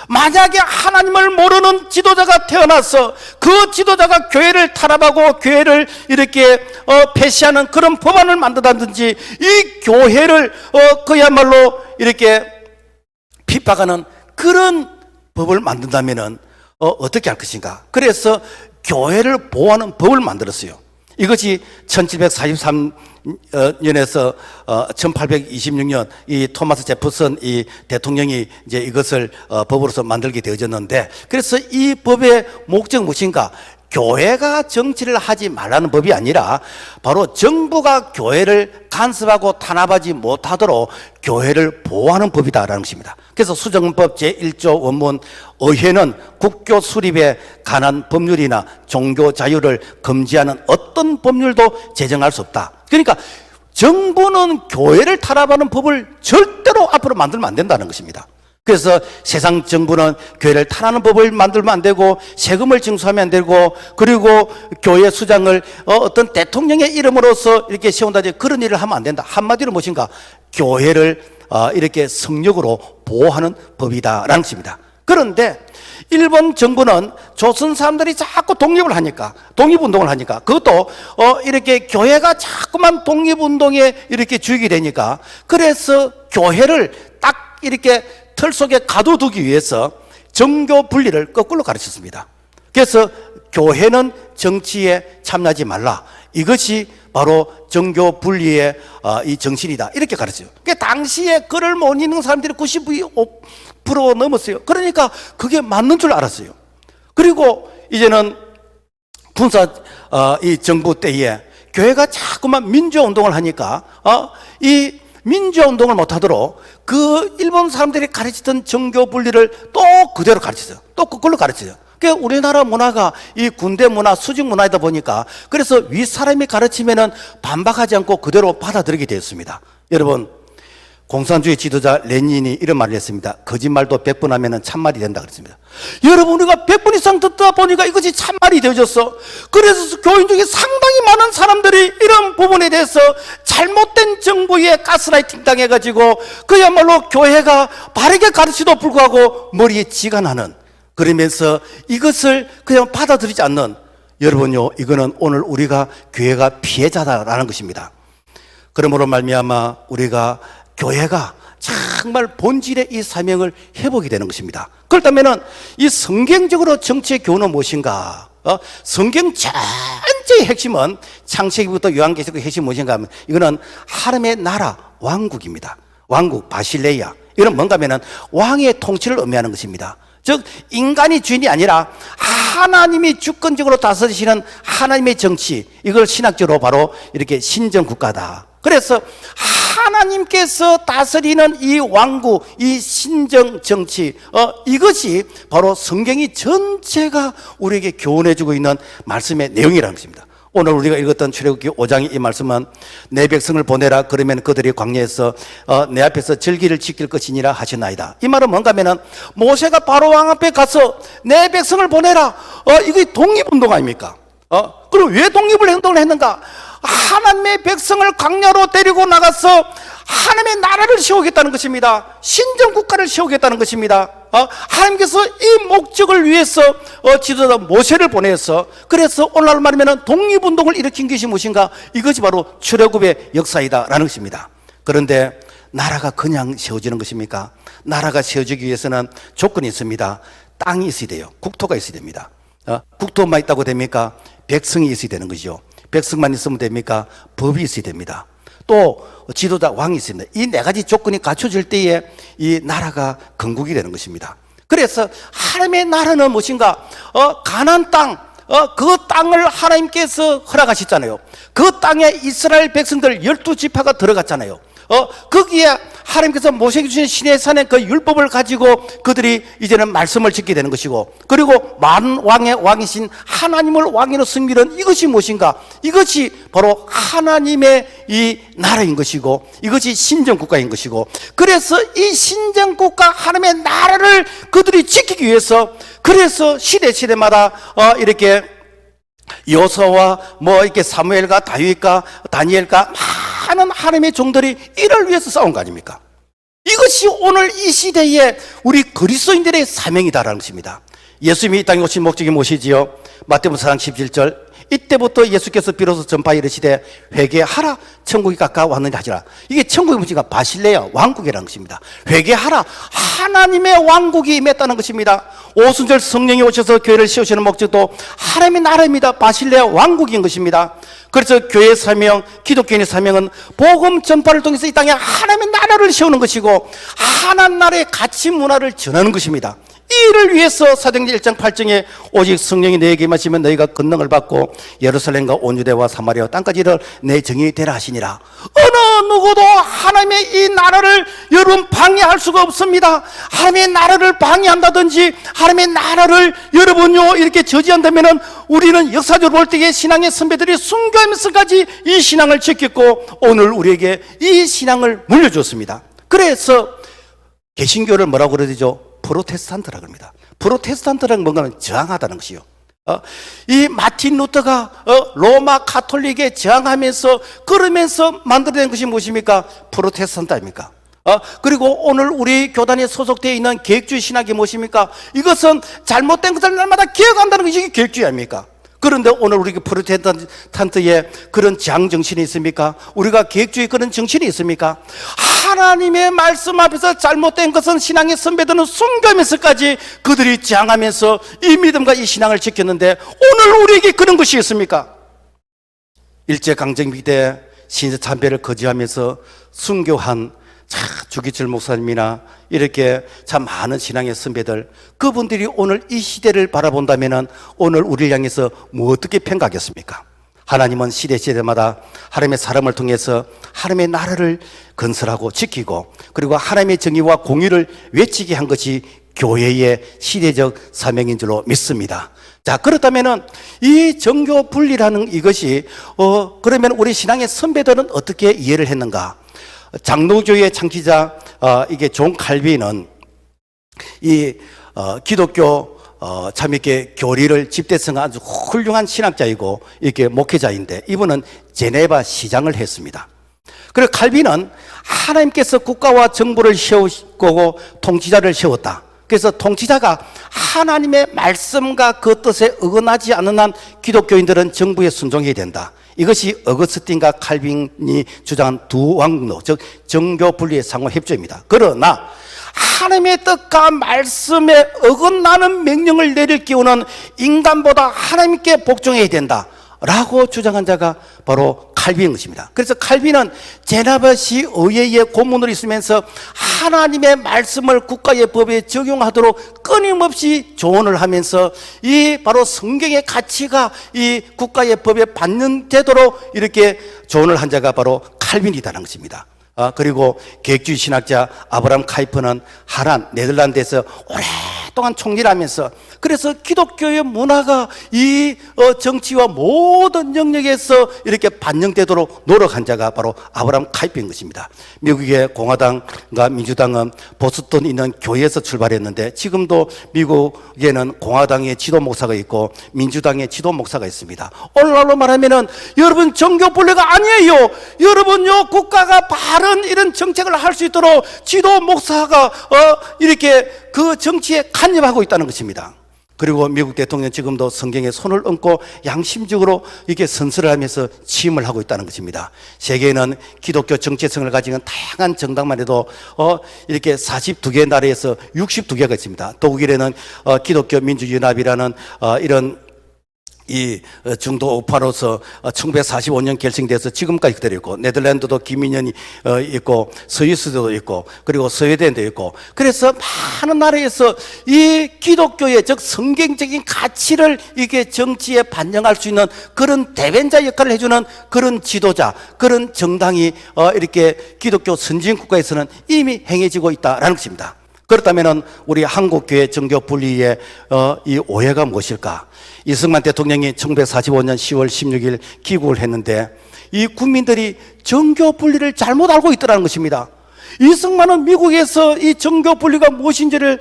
만약에 하나님을 모르는 지도자가 태어나서 그 지도자가 교회를 탄압하고 교회를 이렇게 폐시하는 그런 법안을 만든다든지, 이 교회를 그야말로 이렇게 핍박하는 그런 법을 만든다면은 어떻게 할 것인가? 그래서 교회를 보호하는 법을 만들었어요. 이것이 1743년에서 1826년 이 토마스 제퍼슨 이 대통령이 이제 이것을 법으로서 만들게 되어졌는데, 그래서 이 법의 목적 무엇인가? 교회가 정치를 하지 말라는 법이 아니라 바로 정부가 교회를 간섭하고 탄압하지 못하도록 교회를 보호하는 법이다라는 것입니다. 그래서 수정법 제1조 원문, 의회는 국교 수립에 관한 법률이나 종교 자유를 금지하는 어떤 법률도 제정할 수 없다. 그러니까 정부는 교회를 탄압하는 법을 절대로 앞으로 만들면 안 된다는 것입니다. 그래서 세상 정부는 교회를 탄압하는 법을 만들면 안 되고, 세금을 징수하면 안 되고, 그리고 교회 수장을 어떤 대통령의 이름으로서 이렇게 세운다든지 그런 일을 하면 안 된다. 한마디로 무엇인가? 교회를 이렇게 성역으로 보호하는 법이다라는 것입니다. 그런데 일본 정부는 조선 사람들이 자꾸 독립을 하니까, 독립운동을 하니까, 그것도 이렇게 교회가 자꾸만 독립운동에 이렇게 주역이 되니까, 그래서 교회를 딱 이렇게 틀 속에 가둬두기 위해서 정교 분리를 거꾸로 가르쳤습니다. 그래서 교회는 정치에 참여하지 말라, 이것이 바로 정교 분리의 이 정신이다, 이렇게 가르쳐요. 그러니까 당시에 글을 못 읽는 사람들이 95% 넘었어요. 그러니까 그게 맞는 줄 알았어요. 그리고 이제는 군사 이 정부 때에 교회가 자꾸만 민주화운동을 하니까 이 민주화운동을 못하도록 그 일본 사람들이 가르치던 정교 분리를 또 그대로 가르치죠. 또 그걸로 가르치죠. 그러니까 우리나라 문화가 이 군대 문화, 수직 문화이다 보니까 그래서 윗사람이 가르치면은 반박하지 않고 그대로 받아들이게 되었습니다. 여러분, 공산주의 지도자 레닌이 이런 말을 했습니다. 거짓말도 100번 하면 참말이 된다 그랬습니다. 여러분, 우리가 100번 이상 듣다 보니까 이것이 참말이 되어졌어. 그래서 교인 중에 상당히 많은 사람들이 이런 부분에 대해서 잘못된 정부에 가스라이팅 당해가지고 그야말로 교회가 바르게 가르치도 불구하고 머리에 쥐가 나는, 그러면서 이것을 그냥 받아들이지 않는, 여러분요, 이거는 오늘 우리가 교회가 피해자다라는 것입니다. 그러므로 말미암아 우리가 교회가 정말 본질의 이 사명을 회복이 되는 것입니다. 그렇다면은 이 성경적으로 정치의 교훈은 무엇인가? 성경 전체의 핵심은 창세기부터 요한계시록의 핵심이 무엇인가 하면 이거는 하나님의 나라, 왕국입니다. 왕국, 바실레이아. 이건 뭔가 하면은 왕의 통치를 의미하는 것입니다. 즉 인간이 주인이 아니라 하나님이 주권적으로 다스리시는 하나님의 정치, 이걸 신학적으로 바로 이렇게 신정국가다. 그래서 하나님께서 다스리는 이 왕국, 이 신정 정치, 이것이 바로 성경이 전체가 우리에게 교훈해주고 있는 말씀의 내용이라는 것입니다. 오늘 우리가 읽었던 출애굽기 5장의 이 말씀은 내 백성을 보내라, 그러면 그들이 광야에서 내 앞에서 절기를 지킬 것이니라 하셨나이다. 이 말은 뭔가 하면은 모세가 바로 왕 앞에 가서 내 백성을 보내라, 이거 독립운동 아닙니까? 그럼 왜 독립을 행동을 했는가? 하나님의 백성을 광야로 데리고 나가서 하나님의 나라를 세우겠다는 것입니다. 신정국가를 세우겠다는 것입니다. 하나님께서 이 목적을 위해서 지도자 모세를 보내서, 그래서 오늘날 말하면 독립운동을 일으킨 것이 무엇인가? 이것이 바로 출애굽의 역사이다라는 것입니다. 그런데 나라가 그냥 세워지는 것입니까? 나라가 세워지기 위해서는 조건이 있습니다. 땅이 있어야 돼요. 국토가 있어야 됩니다. 국토만 있다고 됩니까? 백성이 있어야 되는 거죠. 백성만 있으면 됩니까? 법이 있어야 됩니다. 또 지도자, 왕이 있습니다. 이 네 가지 조건이 갖춰질 때에 이 나라가 건국이 되는 것입니다. 그래서 하나님의 나라는 무엇인가? 가나안 땅, 그 땅을 하나님께서 허락하셨잖아요. 그 땅에 이스라엘 백성들 12지파가 들어갔잖아요. 거기에 하나님께서 모세에게 주신 시내산의 그 율법을 가지고 그들이 이제는 말씀을 짓게 되는 것이고, 그리고 많은 왕의 왕이신 하나님을 왕으로 섬기는 이것이 무엇인가? 이것이 바로 하나님의 이 나라인 것이고, 이것이 신정국가인 것이고, 그래서 이 신정국가 하나님의 나라를 그들이 지키기 위해서, 그래서 시대마다 이렇게 여호수아와 이렇게 사무엘과 다윗과 다니엘과 많은 하나님의 종들이 이를 위해서 싸운 거 아닙니까? 이것이 오늘 이 시대에 우리 그리스도인들의 사명이다라는 것입니다. 예수님이 이 땅에 오신 목적이 무엇이지요? 마태복음 4장 17절, 이때부터 예수께서 비로소 전파에 이르시되 회개하라, 천국이 가까워왔느니라 하시라. 이게 천국이 무엇인가? 바실레아, 왕국이라는 것입니다. 회개하라, 하나님의 왕국이 임했다는 것입니다. 오순절 성령이 오셔서 교회를 세우시는 목적도 하나님의 나라입니다. 바실레아 왕국인 것입니다. 그래서 교회의 사명, 기독교인의 사명은 복음 전파를 통해서 이 땅에 하나님의 나라를 세우는 것이고, 하나님 나라의 가치 문화를 전하는 것입니다. 이를 위해서 사도행전 1장 8절에 오직 성령이 너에게 임하시면 너희가 권능을 받고 예루살렘과 온 유대와 사마리아 땅까지 이를 내 증인이 되라 하시니라. 어느 누구도 하나님의 이 나라를 여러분 방해할 수가 없습니다. 하나님의 나라를 방해한다든지 하나님의 나라를 여러분요 이렇게 저지한다면은 우리는 역사적으로 볼 때에 신앙의 선배들이 순교하면서까지 이 신앙을 지켰고 오늘 우리에게 이 신앙을 물려줬습니다. 그래서 개신교를 뭐라고 그러죠? 프로테스탄트라고 합니다. 프로테스탄트라는 뭔가 하면 저항하다는 것이요. 이 마틴 루터가 로마 카톨릭에 저항하면서 그러면서 만들어낸 것이 무엇입니까? 프로테스탄트 아닙니까? 그리고 오늘 우리 교단에 소속되어 있는 계획주의 신학이 무엇입니까? 이것은 잘못된 것을 날마다 기억한다는 것이 계획주의 아닙니까? 그런데 오늘 우리 프로테스탄트에 그런 저항 정신이 있습니까? 우리가 계획주의 그런 정신이 있습니까? 하나님의 말씀 앞에서 잘못된 것은 신앙의 선배들은 순교하면서까지 그들이 저항하면서 이 믿음과 이 신앙을 지켰는데 오늘 우리에게 그런 것이 있습니까? 일제강점기 때 신세 참배를 거부하면서 순교한 주기철 목사님이나 이렇게 참 많은 신앙의 선배들, 그분들이 오늘 이 시대를 바라본다면 오늘 우리를 향해서 어떻게 평가하겠습니까? 하나님은 시대마다 하나님의 사람을 통해서 하나님의 나라를 건설하고 지키고 그리고 하나님의 정의와 공의를 외치게 한 것이 교회의 시대적 사명인 줄로 믿습니다. 자, 그렇다면은 이 정교 분리라는 이것이 그러면 우리 신앙의 선배들은 어떻게 이해를 했는가? 장로교의 창시자 이게 존 칼빈은 이 기독교 참 이렇게 교리를 집대성한 아주 훌륭한 신학자이고 이렇게 목회자인데 이분은 제네바 시장을 했습니다. 그리고 칼빈은 하나님께서 국가와 정부를 세우고 통치자를 세웠다. 그래서 통치자가 하나님의 말씀과 그 뜻에 어긋나지 않는 한 기독교인들은 정부에 순종해야 된다. 이것이 어거스틴과 칼빈이 주장한 두 왕로, 즉 정교 분리의 상호 협조입니다. 그러나 하나님의 뜻과 말씀에 어긋나는 명령을 내릴 기운은 인간보다 하나님께 복종해야 된다 라고 주장한 자가 바로 칼빈인 것입니다. 그래서 칼빈은 제네바시 의회의 고문으로 있으면서 하나님의 말씀을 국가의 법에 적용하도록 끊임없이 조언을 하면서 이 바로 성경의 가치가 이 국가의 법에 반영되도록 이렇게 조언을 한 자가 바로 칼빈이라는 것입니다. 그리고 계획주의 신학자 아브라함 카이퍼는 하란, 네덜란드에서 오랫동안 총리를 하면서 그래서 기독교의 문화가 이 정치와 모든 영역에서 이렇게 반영되도록 노력한 자가 바로 아브라함 카이퍼인 것입니다. 미국의 공화당과 민주당은 보스턴에 있는 교회에서 출발했는데 지금도 미국에는 공화당의 지도 목사가 있고 민주당의 지도 목사가 있습니다. 오늘날로 말하면은 여러분 정교 분리가 아니에요. 여러분요 국가가 바른 이런 정책을 할 수 있도록 지도 목사가 이렇게 그 정치에 간섭하고 있다는 것입니다. 그리고 미국 대통령 지금도 성경에 손을 얹고 양심적으로 이렇게 선서를 하면서 취임을 하고 있다는 것입니다. 세계에는 기독교 정체성을 가진 다양한 정당만 해도 이렇게 42개 나라에서 62개가 있습니다. 독일에는 기독교 민주연합이라는 이런 이 중도 우파로서 1945년 결성돼서 지금까지 그대로 있고 네덜란드도 기민연이 있고 스위스도 있고 그리고 스웨덴도 있고 그래서 많은 나라에서 이 기독교의 즉 성경적인 가치를 이게 정치에 반영할 수 있는 그런 대변자 역할을 해주는 그런 지도자 그런 정당이 이렇게 기독교 선진 국가에서는 이미 행해지고 있다라는 것입니다. 그렇다면 우리 한국교회 정교 분리의 이 오해가 무엇일까? 이승만 대통령이 1945년 10월 16일 귀국을 했는데 이 국민들이 정교 분리를 잘못 알고 있더라는 것입니다. 이승만은 미국에서 이 정교 분리가 무엇인지를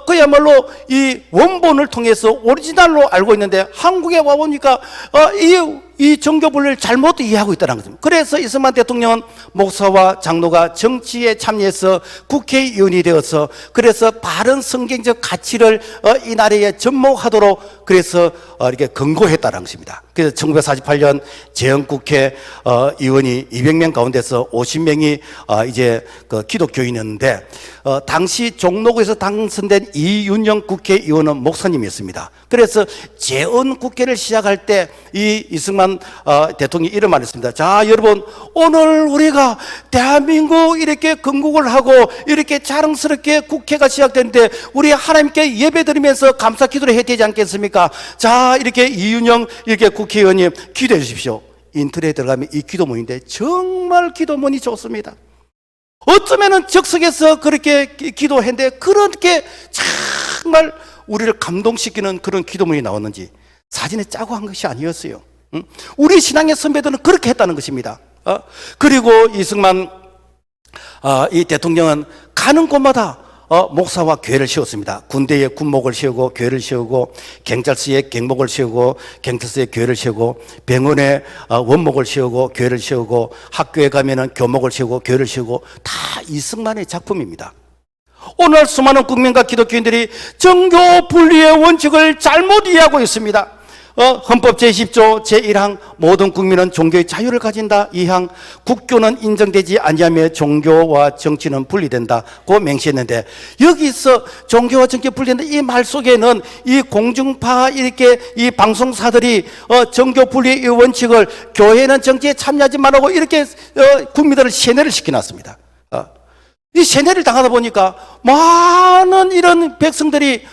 그야말로 이 원본을 통해서 오리지널로 알고 있는데 한국에 와보니까 이 정교 분리를 잘못 이해하고 있다는 것입니다. 그래서 이승만 대통령은 목사와 장로가 정치에 참여해서 국회의원이 되어서 그래서 바른 성경적 가치를 이 나라에 접목하도록 그래서 이렇게 권고했다는 것입니다. 그래서 1948년 재헌국회 의원이 200명 가운데서 50명이 이제 그 기독교인이었는데 당시 종로구에서 당선된 이윤영 국회의원은 목사님이었습니다. 그래서 재헌국회를 시작할 때 이 이승만 대통령이 이런 말을 했습니다. 자, 여러분, 오늘 우리가 대한민국 이렇게 건국을 하고 이렇게 자랑스럽게 국회가 시작되는데 우리 하나님께 예배드리면서 감사 기도를 해야 되지 않겠습니까? 자, 이렇게 이윤영 이렇게 국회의원님 기도해 주십시오. 인터넷에 들어가면 이 기도문인데 정말 기도문이 좋습니다. 어쩌면은 적석에서 그렇게 기도했는데 그렇게 정말 우리를 감동시키는 그런 기도문이 나왔는지 사진에 짜고 한 것이 아니었어요. 우리 신앙의 선배들은 그렇게 했다는 것입니다. 그리고 이승만 이 대통령은 가는 곳마다 목사와 교회를 세웠습니다. 군대에 군목을 세우고 교회를 세우고 경찰서에 경목을 세우고 경찰서에 교회를 세우고 병원에 원목을 세우고 교회를 세우고 학교에 가면은 교목을 세우고 교회를 세우고 다 이승만의 작품입니다. 오늘 수많은 국민과 기독교인들이 정교 분리의 원칙을 잘못 이해하고 있습니다. 헌법 제10조 제1항 모든 국민은 종교의 자유를 가진다. 2항 국교는 인정되지 아니하며 종교와 정치는 분리된다고 명시했는데 여기서 종교와 정치 분리된다 이 말 속에는 이 공중파 이렇게 이 방송사들이 정교 분리의 원칙을 교회는 정치에 참여하지 말라고 이렇게 국민들을 세뇌를 시켜놨습니다. 이 세뇌를 당하다 보니까 많은 이런 백성들이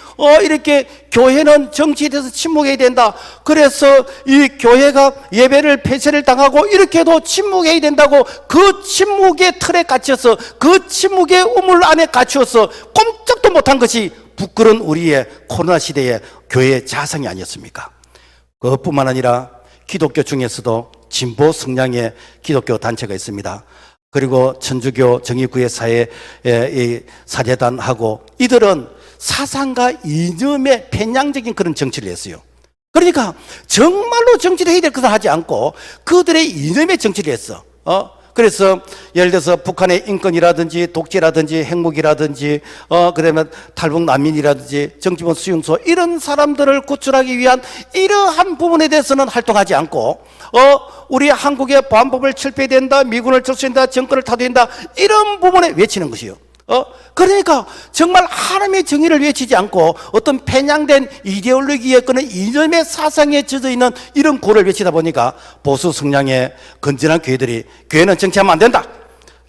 이렇게 교회는 정치에 대해서 침묵해야 된다. 그래서 이 교회가 예배를 폐쇄를 당하고 이렇게도 침묵해야 된다고 그 침묵의 틀에 갇혀서 그 침묵의 우물 안에 갇혀서 꼼짝도 못한 것이 부끄러운 우리의 코로나 시대의 교회의 자상이 아니었습니까? 그것뿐만 아니라 기독교 중에서도 진보 성향의 기독교 단체가 있습니다. 그리고 천주교 정의구회 사회 사제단하고 이들은 사상과 이념에 편향적인 그런 정치를 했어요. 그러니까 정말로 정치를 해야 될 것을 하지 않고 그들의 이념의 정치를 했어. 그래서 예를 들어서 북한의 인권이라든지 독재라든지 핵무기라든지 그다음에 탈북 난민이라든지 정치범 수용소 이런 사람들을 구출하기 위한 이러한 부분에 대해서는 활동하지 않고 우리 한국의 보안법을 철폐해야 된다, 미군을 철수한다, 정권을 타도해야 된다 이런 부분에 외치는 것이요. 그러니까 정말 하나님의 정의를 외치지 않고 어떤 편향된 이데올로기에 그런 이념의 사상에 젖어 있는 이런 고를 외치다 보니까 보수 성향의 건전한 교회들이 교회는 정치하면 안 된다.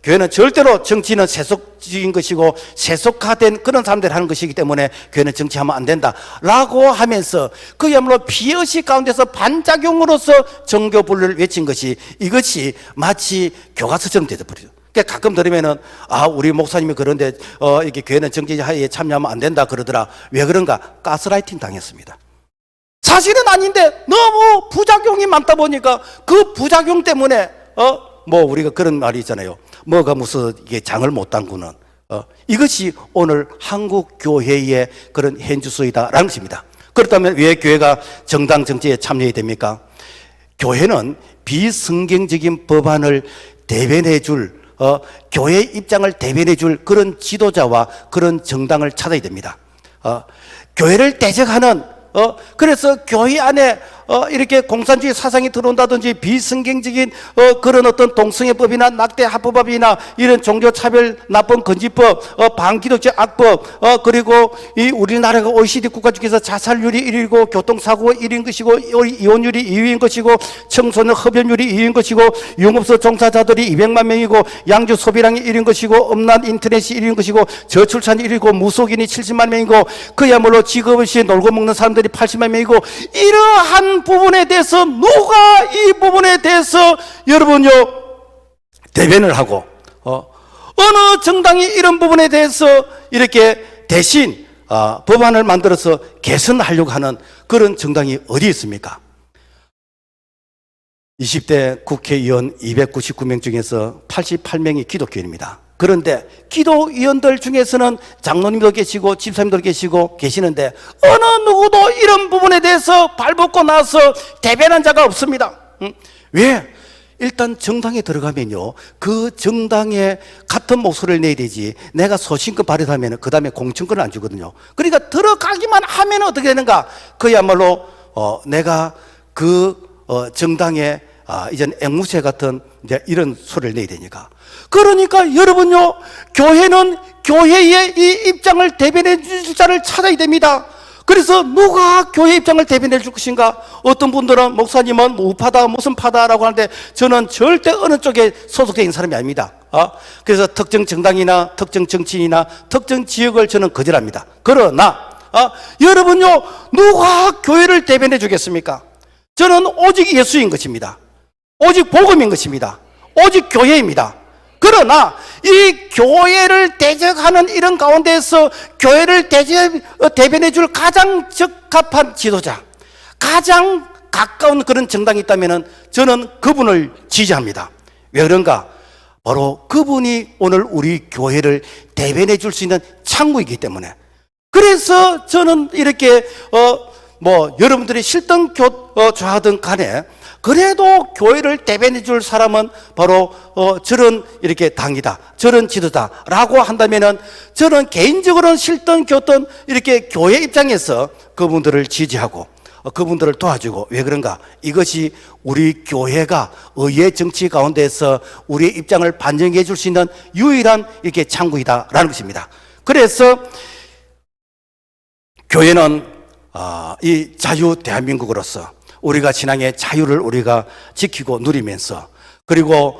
교회는 절대로 정치는 세속적인 것이고 세속화된 그런 사람들이 하는 것이기 때문에 교회는 정치하면 안 된다 라고 하면서 그야말로 피의식 가운데서 반작용으로서 정교 분류를 외친 것이 이것이 마치 교과서처럼 되어버리죠. 그러니까 가끔 들으면은 우리 목사님이 그런데 이게 교회는 정치에 참여하면 안 된다 그러더라. 왜 그런가? 가스라이팅 당했습니다. 사실은 아닌데 너무 부작용이 많다 보니까 그 부작용 때문에 우리가 그런 말이 있잖아요. 뭐가 무슨 이게 장을 못 담그는 이것이 오늘 한국 교회의 그런 현주소이다라는 것입니다. 그렇다면 왜 교회가 정당 정치에 참여해야 됩니까? 교회는 비성경적인 법안을 대변해 줄 교회의 입장을 대변해 줄 그런 지도자와 그런 정당을 찾아야 됩니다. 교회를 대적하는 그래서 교회 안에 이렇게 공산주의 사상이 들어온다든지 비성경적인 그런 어떤 동성애법이나 낙태 합법법이나 이런 종교차별 나쁜 건지법, 반기독교 악법, 그리고 이 우리나라가 OECD 국가 중에서 자살률이 1위고 교통사고가 1위인 것이고 이혼율이 2위인 것이고 청소년 흡연율이 2위인 것이고 영업소 종사자들이 200만 명이고 양주 소비량이 1위인 것이고 음란 인터넷이 1위인 것이고 저출산이 1위고 무속인이 70만 명이고 그야말로 직업 없이 놀고 먹는 사람들이 80만 명이고 이러한 부분에 대해서 누가 이 부분에 대해서 여러분요 대변을 하고 어느 정당이 이런 부분에 대해서 이렇게 대신 법안을 만들어서 개선하려고 하는 그런 정당이 어디 있습니까? 20대 국회의원 299명 중에서 88명이 기독교인입니다. 그런데 기도위원들 중에서는 장로님도 계시고 집사님도 계시는데 어느 누구도 이런 부분에 대해서 발벗고 나서 대변한 자가 없습니다. 왜? 일단 정당에 들어가면요 그 정당에 같은 목소리를 내야 되지 내가 소신껏 발휘하면 그 다음에 공천권을 안 주거든요. 그러니까 들어가기만 하면 어떻게 되는가? 그야말로 내가 그 정당에 이전 앵무새 같은 이제 이런 소리를 내야 되니까. 그러니까 여러분요 교회는 교회의 이 입장을 대변해 줄 자를 찾아야 됩니다. 그래서 누가 교회 입장을 대변해 줄 것인가? 어떤 분들은 목사님은 우파다 무슨 파다라고 하는데 저는 절대 어느 쪽에 소속되어 있는 사람이 아닙니다. 그래서 특정 정당이나 특정 정치인이나 특정 지역을 저는 거절합니다. 그러나 여러분요 누가 교회를 대변해 주겠습니까? 저는 오직 예수인 것입니다. 오직 복음인 것입니다. 오직 교회입니다. 그러나 이 교회를 대적하는 이런 가운데서 교회를 대변해 줄 가장 적합한 지도자, 가장 가까운 그런 정당이 있다면 저는 그분을 지지합니다. 왜 그런가? 바로 그분이 오늘 우리 교회를 대변해 줄 수 있는 창구이기 때문에. 그래서 저는 이렇게 여러분들이 실든 좋아하든 간에 그래도 교회를 대변해 줄 사람은 바로 저런 이렇게 당이다, 저런 지도자라고 한다면은 저는 개인적으로는 실든 교든 이렇게 교회 입장에서 그분들을 지지하고 그분들을 도와주고. 왜 그런가? 이것이 우리 교회가 의회 정치 가운데서 우리의 입장을 반영해 줄 수 있는 유일한 이렇게 창구이다라는 것입니다. 그래서 교회는 이 자유 대한민국으로서 우리가 신앙의 자유를 우리가 지키고 누리면서 그리고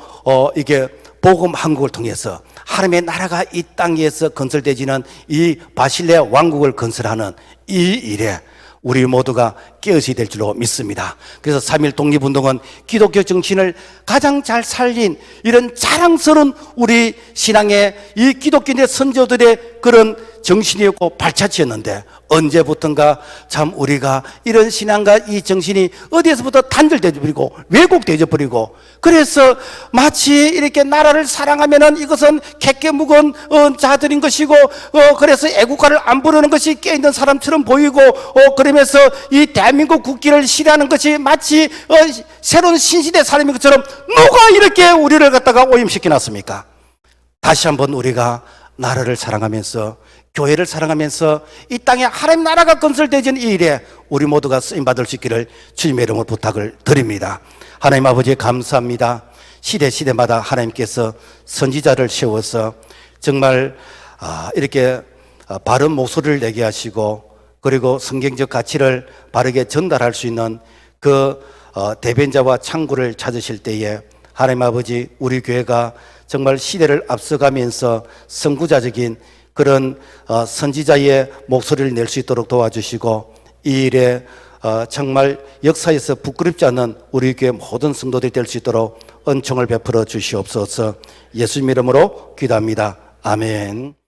이게 복음 한국을 통해서 하나님의 나라가 이 땅에서 건설되지는 이 바실레 왕국을 건설하는 이 일에 우리 모두가 깨어있어야 될 줄로 믿습니다. 그래서 3.1 독립운동은 기독교 정신을 가장 잘 살린 이런 자랑스러운 우리 신앙의 이 기독교인의 선조들의 그런 정신이었고 발자취였는데 언제부턴가 참 우리가 이런 신앙과 이 정신이 어디에서부터 단절되어 버리고 왜곡되어 버리고 그래서 마치 이렇게 나라를 사랑하면은 이것은 객게 묵은 자들인 것이고 그래서 애국가를 안 부르는 것이 깨있는 사람처럼 보이고 그러면서 이 대한민국 국기를 싫어하는 것이 마치 새로운 신시대 사람인 것처럼 누가 이렇게 우리를 갖다가 오염시켜 놨습니까? 다시 한번 우리가 나라를 사랑하면서 교회를 사랑하면서 이 땅에 하나님 나라가 건설되어진 이 일에 우리 모두가 쓰임받을 수 있기를 주님의 이름으로 부탁을 드립니다. 하나님 아버지 감사합니다. 시대마다 하나님께서 선지자를 세워서 정말 이렇게 바른 목소리를 내게 하시고 그리고 성경적 가치를 바르게 전달할 수 있는 그 대변자와 창구를 찾으실 때에 하나님 아버지 우리 교회가 정말 시대를 앞서가면서 선구자적인 그런 선지자의 목소리를 낼 수 있도록 도와주시고 이 일에 정말 역사에서 부끄럽지 않은 우리 교회 모든 성도들이 될 수 있도록 은총을 베풀어 주시옵소서. 예수님 이름으로 기도합니다. 아멘.